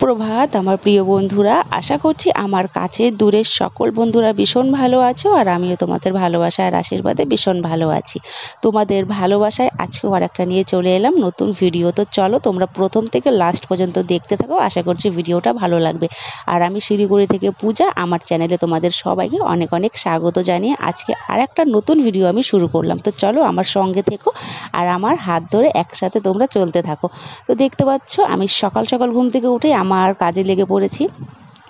সুপ্রভাত আমার প্রিয় বন্ধুরা, আশা করছি আমার কাছের দূরের সকল বন্ধুরা ভীষণ ভালো আছো আর আমিও তোমাদের ভালোবাসা আর আশীর্বাদে ভীষণ ভালো আছি। তোমাদের ভালোবাসায় আজকেও আর একটা নিয়ে চলে এলাম নতুন ভিডিও। তো চলো তোমরা প্রথম থেকে লাস্ট পর্যন্ত দেখতে থাকো, আশা করছি ভিডিওটা ভালো লাগবে। আর আমি শিলিগুড়ি থেকে পূজা, আমার চ্যানেলে তোমাদের সবাইকে অনেক অনেক স্বাগত জানিয়ে আজকে আর একটা নতুন ভিডিও আমি শুরু করলাম। তো চলো আমার সঙ্গে থেকো আর আমার হাত ধরে একসাথে তোমরা চলতে থাকো। তো দেখতে পাচ্ছ আমি সকাল সকাল ঘুম থেকে উঠে আমার কাজে লেগে পড়েছি।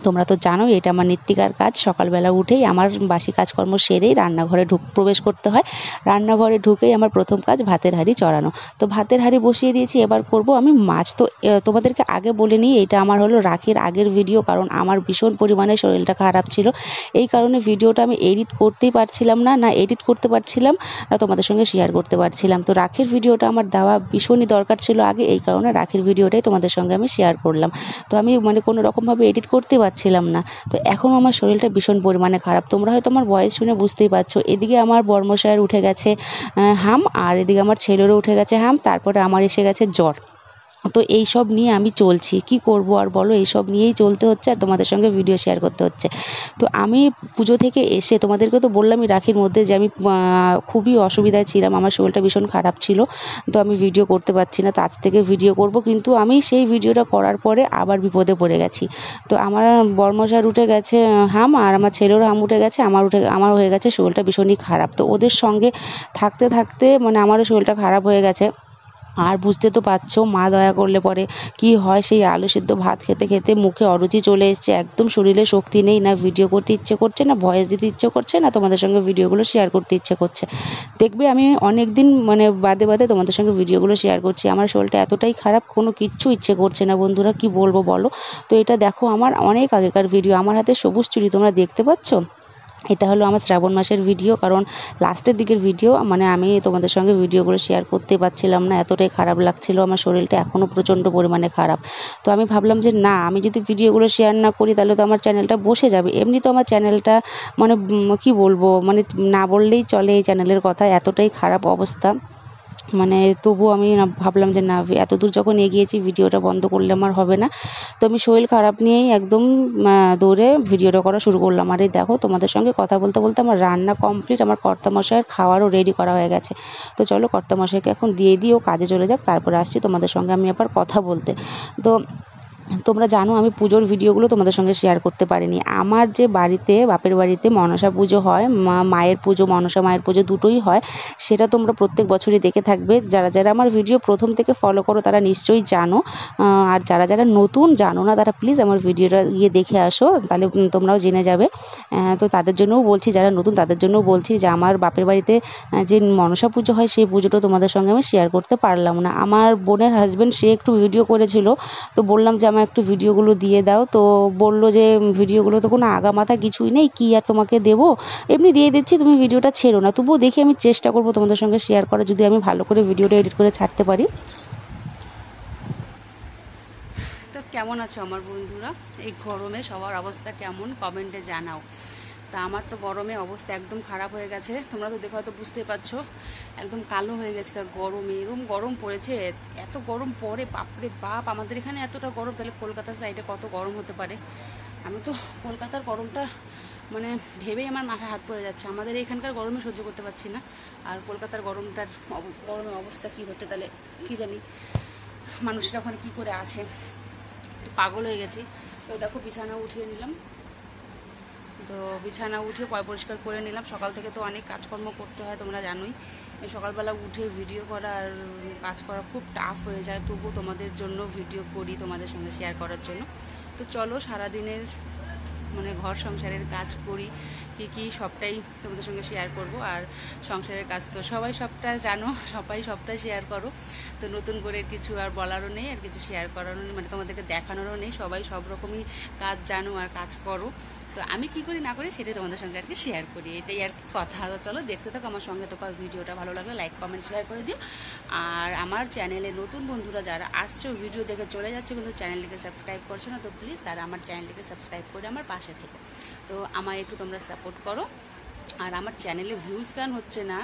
তোমরা তো জানোই এটা আমার নিত্যিকার কাজ। সকালবেলা উঠেই আমার বাসি কাজকর্ম সেরেই রান্নাঘরে প্রবেশ করতে হয়। রান্নাঘরে ঢুকেই আমার প্রথম কাজ ভাতের হাঁড়ি চড়ানো। তো ভাতের হাঁড়ি বসিয়ে দিয়েছি, এবার করব আমি মাছ। তো তোমাদেরকে আগে বলে নিই, এটা আমার হলো রাখির আগের ভিডিও, কারণ আমার ভীষণ পরিমাণে শরীরটা খারাপ ছিল। এই কারণে ভিডিওটা আমি এডিট করতেই পারছিলাম না এডিট করতে পারছিলাম না তোমাদের সঙ্গে শেয়ার করতে পারছিলাম। তো রাখির ভিডিওটা আমার দেওয়া ভীষণই দরকার ছিল আগে, এই কারণে রাখির ভিডিওটাই তোমাদের সঙ্গে আমি শেয়ার করলাম। তো আমি কোনো রকমভাবে এডিট করতে পারছিলাম না। তো এখন আমার শরীরটা ভীষণ পরিমাণে খারাপ, তোমরা হয়তো আমার ভয়েস শুনে বুঝতেই পারছো। এদিকে আমার বর্মশায়ের উঠে গেছে হাম, আর এদিকে আমার ছেলেরও উঠে গেছে হাম, তারপরে আমার এসে গেছে জ্বর। তো এই সব নিয়ে আমি চলছি, কি করব আর বলো, এই সব নিয়েই চলতে হচ্ছে আর তোমাদের সঙ্গে ভিডিও শেয়ার করতে হচ্ছে। তো আমি পুজো থেকে এসে তোমাদেরকে তো বললামই রাখির মধ্যে যে আমি খুবই অসুবিধায় ছিলাম, আমার শরীরটা ভীষণ খারাপ ছিল। তো আমি ভিডিও করতে পারছি না, তো আজ থেকে ভিডিও করব, কিন্তু আমি সেই ভিডিওটা করার পরে আবার বিপদে পড়ে গেছি। তো আমার বর্মশার উঠে গেছে হাম, আর আমার ছেলেরও হাম উঠে গেছে, আমার হয়ে গেছে শরীরটা ভীষণই খারাপ। তো ওদের সঙ্গে থাকতে থাকতে আমারও শরীরটা খারাপ হয়ে গেছে। আর বুঝতে তো পারছো মা দয়া করলে পরে কি হয়, সেই আলু সিদ্ধ ভাত খেতে খেতে মুখে অরুচি চলে এসছে, একদম শরীরে শক্তি নেই, না ভিডিও করতে ইচ্ছে করছে, না ভয়েস দিতে ইচ্ছে করছে, না তোমাদের সঙ্গে ভিডিওগুলো শেয়ার করতে ইচ্ছে করছে। দেখবে আমি অনেক দিন বাদে বাদে তোমাদের সঙ্গে ভিডিওগুলো শেয়ার করছি, আমার শরীরটা এতটাই খারাপ, কোনো কিচ্ছু ইচ্ছে করছে না বন্ধুরা, কি বলবো বলো। তো এটা দেখো আমার অনেক আগেকার ভিডিও, আমার হাতে সবুজ চুড়ি তোমরা দেখতে পাচ্ছ, এটা হলো আমার শ্রাবণ মাসের ভিডিও, কারণ লাস্টের দিকের ভিডিও, আমি তোমাদের সঙ্গে ভিডিওগুলো শেয়ার করতে পারছিলাম না, এতটাই খারাপ লাগছিল, আমার শরীরটা এখনও প্রচণ্ড পরিমাণে খারাপ। তো আমি ভাবলাম যে না, আমি যদি ভিডিওগুলো শেয়ার না করি তাহলে তো আমার চ্যানেলটা বসে যাবে। এমনি তো আমার চ্যানেলটা কি বলবো, না বললেই চলে এই চ্যানেলের কথা, এতটাই খারাপ অবস্থা। তবুও আমি ভাবলাম যে না, এত দূর যখন এগিয়েছি ভিডিওটা বন্ধ করলে আমার হবে না। তো আমি শরীর খারাপ নিয়েই একদম দৌড়ে ভিডিওটা করা শুরু করলাম। আর এই দেখো তোমাদের সঙ্গে কথা বলতে বলতে আমার রান্না কমপ্লিট, আমার কর্তামশাইয়ের খাওয়ারও রেডি করা হয়ে গেছে। তো চলো কর্তামশাইকে এখন দিয়ে দিই, ও কাজে চলে যাক, তারপরে আসছি তোমাদের সঙ্গে আমি আবার কথা বলতে। তো তোমরা জানো আমি পুজোর ভিডিওগুলো তোমাদের সঙ্গে শেয়ার করতে পারিনি। আমার যে বাড়িতে, বাপের বাড়িতে মনসা পুজো হয়, মায়ের পুজো, মনসা মায়ের পুজো দুটোই হয়, সেটা তোমরা প্রত্যেক বছরই দেখে থাকবে। যারা যারা আমার ভিডিও প্রথম থেকে ফলো করো তারা নিশ্চয়ই জানো, আর যারা যারা নতুন জানো না তারা প্লিজ আমার ভিডিওটা গিয়ে দেখে আসো, তাহলে তোমরাও জেনে যাবে। তো তাদের জন্যও বলছি, যারা নতুন তাদের জন্যও বলছি যে আমার বাপের বাড়িতে যে মনসা পুজো হয় সেই পুজোটা তোমাদের সঙ্গে আমি শেয়ার করতে পারলাম না। আমার বোনের হাজব্যান্ড সে একটু ভিডিও করেছিল, তো বললাম যে আমার একটু ভিডিওগুলো দিয়ে দাও, তো বললো যে ভিডিওগুলো তো কোনো আগামাথা কিছুই নেই, কি আর তোমাকে দেবো, এমনি দিয়ে দিচ্ছি, তুমি ভিডিওটা ছেড়ো না। তবুও দেখি আমি চেষ্টা করবো তোমাদের সঙ্গে শেয়ার করা, যদি আমি ভালো করে ভিডিওটা এডিট করে ছাড়তে পারি। তো কেমন আছো আমার বন্ধুরা? এই গরমে সবার অবস্থা কেমন কমেন্টে জানাও। তা আমার তো গরমে অবস্থা একদম খারাপ হয়ে গেছে, তোমরা তো দেখো হয়তো বুঝতে পারছো, একদম কালো হয়ে গেছে গরমে, এরকম গরম পড়েছে, এত গরম পড়ে বাপরে বাপ। আমাদের এখানে এতটা গরম, তাহলে কলকাতার সাইডে কত গরম হতে পারে। আমি তো কলকাতার গরমটা ভেবেই আমার মাথায় হাত পড়ে যাচ্ছে, আমাদের এখানকার গরমে সহ্য করতে পারছি না, আর কলকাতার গরমের অবস্থা কী হচ্ছে তাহলে কি জানি, মানুষরা ওখানে কী করে আছে, তো পাগল হয়ে গেছি। তো দেখো বিছানা উঠিয়ে নিলাম, তো বিছানা উঠে পরিষ্কার করে নিলাম। সকাল থেকে তো অনেক কাজকর্ম করতে হয়, তোমরা জানোই। সকালবেলা উঠে ভিডিও করা আর কাজ করা খুব টাফ হয়ে যায়, তবুও তোমাদের জন্য ভিডিও করি, তোমাদের সঙ্গে শেয়ার করার জন্য। তো চলো সারাদিনের ঘর সংসারের কাজ করি কি কি সবটাই তোমাদের সঙ্গে শেয়ার করব। আর সংসারের কাজ তো সবাই সবটা জানো, সবাই সবটাই শেয়ার করো, তো নতুন করে কিছু আর বলারও নেই, আর কিছু শেয়ার করারও নেই, তোমাদেরকে দেখানোরও নেই, সবাই সব রকমই কাজ জানো আর কাজ করো। তো আমি কি করি না করি সেটাই তোমাদের সঙ্গে আর কি শেয়ার করি, এটাই আর কি কথা। চলো দেখতে থাকো আমার সঙ্গে। তো ভিডিওটা ভালো লাগলে লাইক কমেন্ট শেয়ার করে দিও। আর আমার চ্যানেলে নতুন বন্ধুরা যারা আসছো, ভিডিও দেখে চলে যাচ্ছে কিন্তু চ্যানেলটিকে সাবস্ক্রাইব করছো না, তো প্লিজ তারা আমার চ্যানেলটিকে সাবস্ক্রাইব করে আমার পাশে থেকে, তো আমার একটু তোমরা সাপোর্ট করো। আর আমার চ্যানেলে ভিউজ কেন হচ্ছে না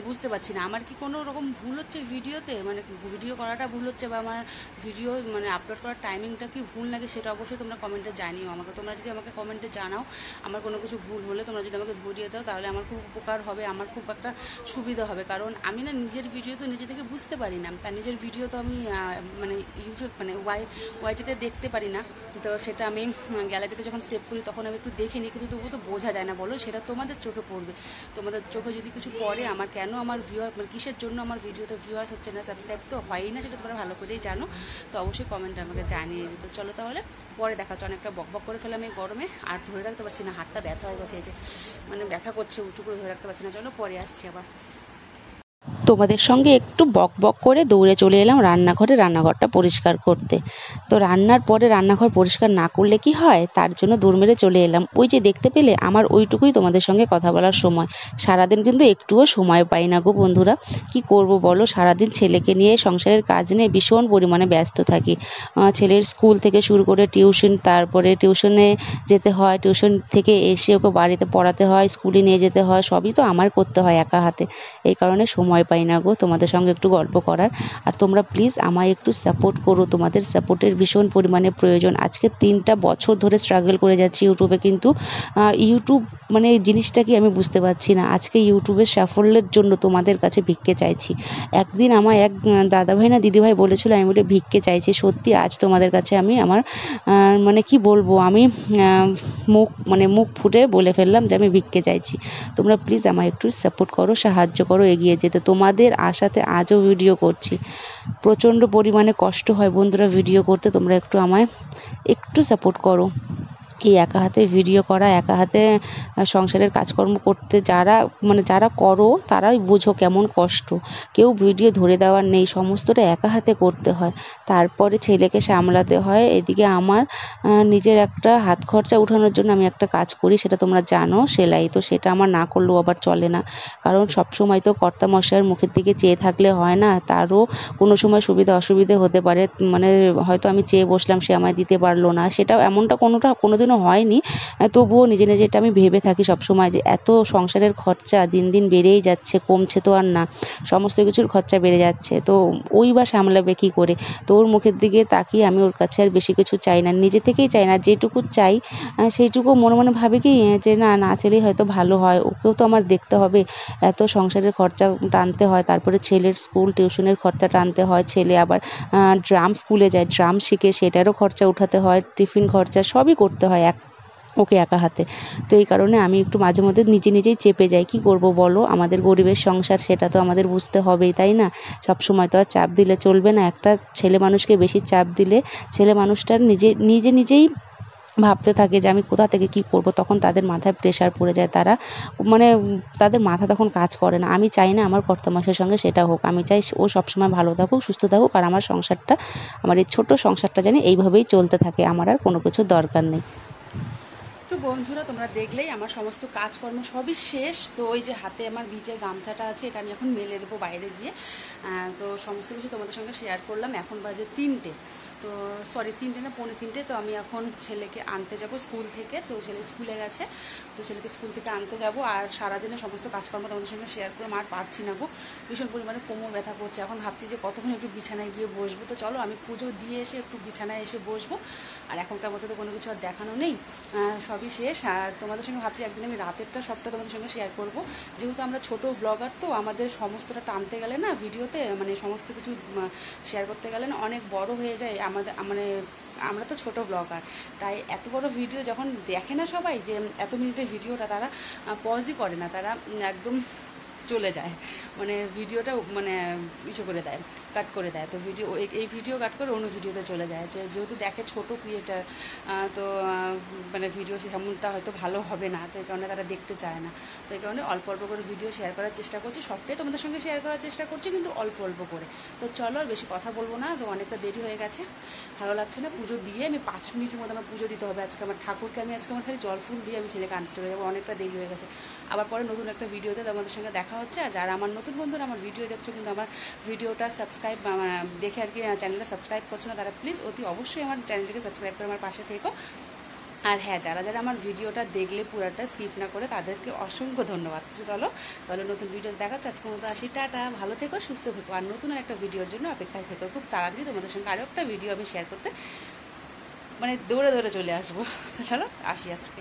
বুঝতে পারছি না। আমার কি কোনো রকম ভুল হচ্ছে ভিডিওতে, মানে ভিডিও করাটা ভুল হচ্ছে, বা আমার ভিডিও মানে আপলোড করার টাইমিংটা কি ভুল লাগে, সেটা অবশ্যই তোমরা কমেন্টে জানিও আমাকে। তোমরা যদি আমাকে কমেন্টে জানাও আমার কোনো কিছু ভুল হলে, তোমরা যদি আমাকে ধরিয়ে দাও, তাহলে আমার খুব উপকার হবে, আমার খুব একটা সুবিধা হবে। কারণ আমি না নিজের ভিডিও তো নিজে থেকে বুঝতে পারি না, তার নিজের ভিডিও তো আমি মানে ইউটিউব মানে ওয়াইটিতে দেখতে পারি না। তো সেটা আমি গ্যালারিতে যখন সেভ করি তখন আমি একটু দেখে নিই, কিন্তু তবুও তো বোঝা যায় না বলো, সেটা তোমাদের চোখে পড়বে। তোমাদের চোখে যদি কিছু পড়ে আমার কেন আমার ভিউয়ার মানে কিসের জন্য আমার ভিডিওতে ভিউয়ার্স হচ্ছে না, সাবস্ক্রাইব তো হয়ই না, সেটা তোমরা ভালো করেই জানো। তো অবশ্যই কমেন্টে আমাকে জানিয়ে দিতে। চলো তাহলে পরে দেখা হচ্ছে। অনেকটা বকবক করে ফেলাম এই গরমে, আর ধরে রাখতে পারছি না, হাতটা ব্যথা হয়ে গেছে, এই যে মানে ব্যথা করছে, উঁচু করে ধরে রাখতে পারছি না। চলো পরে আসছি আবার। তোমাদের সঙ্গে একটু বক বক করে দৌড়ে চলে এলাম রান্নাঘরে, রান্নাঘরটা পরিষ্কার করতে। তো রান্নার পরে রান্নাঘর পরিষ্কার না করলে কি হয়, তার জন্য দৌড় মেরে চলে এলাম। ওই যে দেখতে পেলে আমার ওইটুকুই তোমাদের সঙ্গে কথা বলার সময়। সারাদিন কিন্তু একটুও সময় পাই না গো বন্ধুরা। কি করব বলো, সারাদিন ছেলেকে নিয়ে সংসারের কাজ নিয়ে ভীষণ পরিমাণে ব্যস্ত থাকি। ছেলের স্কুল থেকে শুরু করে টিউশন, তারপরে টিউশনে যেতে হয়, টিউশন থেকে এসে ওকে বাড়িতে পড়াতে হয়, স্কুলে নিয়ে যেতে হয়, সবই তো আমার করতে হয় একা হাতে। এই কারণে সময় পাই না গো তোমাদের সঙ্গে একটু গল্প করার। আর তোমরা প্লিজ আমায় একটু সাপোর্ট করো, তোমাদের সাপোর্টের ভীষণ পরিমাণে প্রয়োজন। আজকে 3টা বছর ধরে স্ট্রাগল করে যাচ্ছি ইউটিউবে, কিন্তু ইউটিউব মানে এই জিনিসটা কি আমি বুঝতে পারছি না। আজকে ইউটিউবের সাফল্যের জন্য তোমাদের কাছে ভিক্ষে চাইছি। একদিন আমার এক দাদাভাই না দিদিভাই বলেছিল আমি বলে ভিক্ষে চাইছি, সত্যি আজ তোমাদের কাছে আমি আমার মানে কি বলবো, আমি মুখ ফুটে বলে ফেললাম যে আমি ভিক্ষে চাইছি। তোমরা প্লিজ আমায় একটু সাপোর্ট করো, সাহায্য করো এগিয়ে যেতে। তোমাদের আশাতে আজও ভিডিও করছি। প্রচণ্ড পরিমাণে কষ্ট হয় বন্ধুরা ভিডিও করতে, তোমরা একটু আমায় একটু সাপোর্ট করো। এই একা হাতে ভিডিও করা, একা হাতে সংসারের কাজকর্ম করতে যারা করো তারাই বোঝো কেমন কষ্ট। কেউ ভিডিও ধরে দেওয়ার নেই, সমস্তটা একা হাতে করতে হয়। তারপরে ছেলেকে সামলাতে হয়, এদিকে আমার নিজের একটা হাত খরচা উঠানোর জন্য আমি একটা কাজ করি, সেটা তোমরা জানো, সেলাই। তো সেটা আমার না করলেও আবার চলে না, কারণ সবসময় তো কর্তামশাইয়ের মুখের দিকে চেয়ে থাকলে হয় না, তারও কোনো সময় সুবিধা অসুবিধে হতে পারে। মানে হয়তো আমি চেয়ে বসলাম, সে আমায় দিতে পারলো না, সেটাও এমনটা কোনোদিনও হয়নি। তবুও নিজে নিজে এটা আমি ভেবে থাকি সবসময় যে এত সংসারের খরচা দিন দিন বেড়েই যাচ্ছে, কমছে তো আর না, সমস্ত কিছুর খরচা বেড়ে যাচ্ছে। তো ওই বা সামলাবে কী করে? তো ওর মুখের দিকে তাকিয়ে আমি ওর কাছে আর বেশি কিছু চাই না, নিজে থেকেই চাই না, যেটুকু চাই সেইটুকু মনে মনে ভাবি কি যে না চাইলেই হয়তো ভালো হয়, ওকেও তো আমার দেখতে হবে, এত সংসারের খরচা টানতে হয়, তারপরে ছেলের স্কুল টিউশনের খরচা টানতে হয়, ছেলে আবার ড্রাম স্কুলে যায়, ড্রাম শিখে সেটারও খরচা উঠাতে হয়, টিফিন খরচা সবই করতে হয় ওকে একা হাতে। তো এই কারণে আমি একটু মাঝে মধ্যে নিজেই চেপে যাই। কি করব বলো, আমাদের গরিবের সংসার, সেটা তো আমাদের বুঝতে হবেই, তাই না? সবসময় তো আর চাপ দিলে চলবে না। একটা ছেলে মানুষকে বেশি চাপ দিলে ছেলে মানুষটার নিজেই ভাবতে থাকে যে আমি কোথা থেকে কী করব, তখন তাদের মাথায় প্রেশার পড়ে যায়, তারা মানে তাদের মাথা তখন কাজ করে না। আমি চাই না আমার কর্তামশাইয়ের সঙ্গে সেটা হোক, আমি চাই ও সবসময় ভালো থাকুক, সুস্থ থাকুক, আর আমার সংসারটা, আমার এই ছোট্ট সংসারটা যেন এইভাবেই চলতে থাকে, আমার আর কোনো কিছুর দরকার নেই। তো বন্ধুরা তোমরা দেখলেই আমার সমস্ত কাজকর্ম সবই শেষ। তো ওই যে হাতে আমার ভিজে গামছাটা আছে, এটা আমি এখন মেলে দেবো বাইরে গিয়ে। তো সমস্ত কিছু তোমাদের সঙ্গে শেয়ার করলাম। এখন বাজে 3টে, তো সরি 3টে না 2:45। তো আমি এখন ছেলেকে আনতে যাব স্কুল থেকে, তো ছেলে স্কুলে গেছে, তো ছেলেকে স্কুল থেকে আনতে যাব। আর সারাদিনের সমস্ত কাজকর্ম তোমাদের সঙ্গে শেয়ার করে আর পারছি না গো, ভীষণ পরিমাণে কোমর ব্যথা করছে। এখন ভাবছি যে কতক্ষণ একটু বিছানায় গিয়ে বসবো। তো চলো আমি পুজো দিয়ে এসে একটু বিছানায় এসে বসবো। আর এখনকার মতো তো কোনো কিছু আর দেখানো নেই, সবই শেষ। আর তোমাদের সঙ্গে ভাবছি একদিন আমি রাতেরটা সবটা তোমাদের সঙ্গে শেয়ার করব, যেহেতু আমরা ছোট ব্লগার, তো আমাদের সমস্তটা টানতে গেলে না ভিডিওতে, মানে সমস্ত কিছু শেয়ার করতে গেলে না অনেক বড় হয়ে যায় আমাদের, মানে আমরা তো ছোট ব্লগার, তাই এত বড় ভিডিও যখন দেখে না সবাই, যে এত মিনিটের ভিডিওটা তারা পজই করে না, তারা একদম চলে যায়, মানে ভিডিওটা মানে ইসে করে দেয়, কাট করে দেয়। তো এই ভিডিও কাট করে অন্য ভিডিওতে চলে যায়, যেহেতু দেখে ছোট ক্রিয়েটার, তো মানে ভিডিও সেমনটা হয়তো ভালো হবে না, তো এই কারণে তারা দেখতে চায় না। তো এই কারণে অল্প অল্প করে ভিডিও শেয়ার করার চেষ্টা করছি, সবটাই তোমাদের সঙ্গে শেয়ার করার চেষ্টা করছি, কিন্তু অল্প অল্প করে। তো চলো আর বেশি কথা বলবো না, তো অনেকটা দেরি হয়ে গেছে, ভালো লাগছে না। পুজো দিয়ে আমি 5 মিনিটের মধ্যে আমার পুজো দিতে হবে আজকে আমার ঠাকুরকে। আমি আজকে আমার খালি জল ফুল দিয়ে আমি ছেলেকে আনতে চলে যাবো, অনেকটা দেরি হয়ে গেছে। আবার পরে নতুন একটা ভিডিওতে তোমাদের সঙ্গে দেখা হচ্ছে। আর যারা আমার নতুন বন্ধুরা আমার ভিডিও দেখছো কিন্তু আমার ভিডিওটা সাবস্ক্রাইব দেখে আর কি চ্যানেলটা সাবস্ক্রাইব করছো না, তারা প্লিজ অতি অবশ্যই আমার চ্যানেলটিকে সাবস্ক্রাইব করে আমার পাশে থেকো। আর হ্যাঁ, যারা যারা আমার ভিডিওটা দেখলে পুরাটা স্কিপ না করে তাদেরকে অসংখ্য ধন্যবাদ। তো চলো তাহলে নতুন ভিডিও দেখাচ্ছে, আজকের মতো আসি, টাটা, ভালো থেকো, সুস্থ থেকো, আর নতুন একটা ভিডিওর জন্য অপেক্ষায় থেকো। খুব তাড়াতাড়ি তোমাদের সঙ্গে আরও একটা ভিডিও আমি শেয়ার করতে মানে দৌড়ে দৌড়ে চলে আসবো। তো চলো আসি আজকে।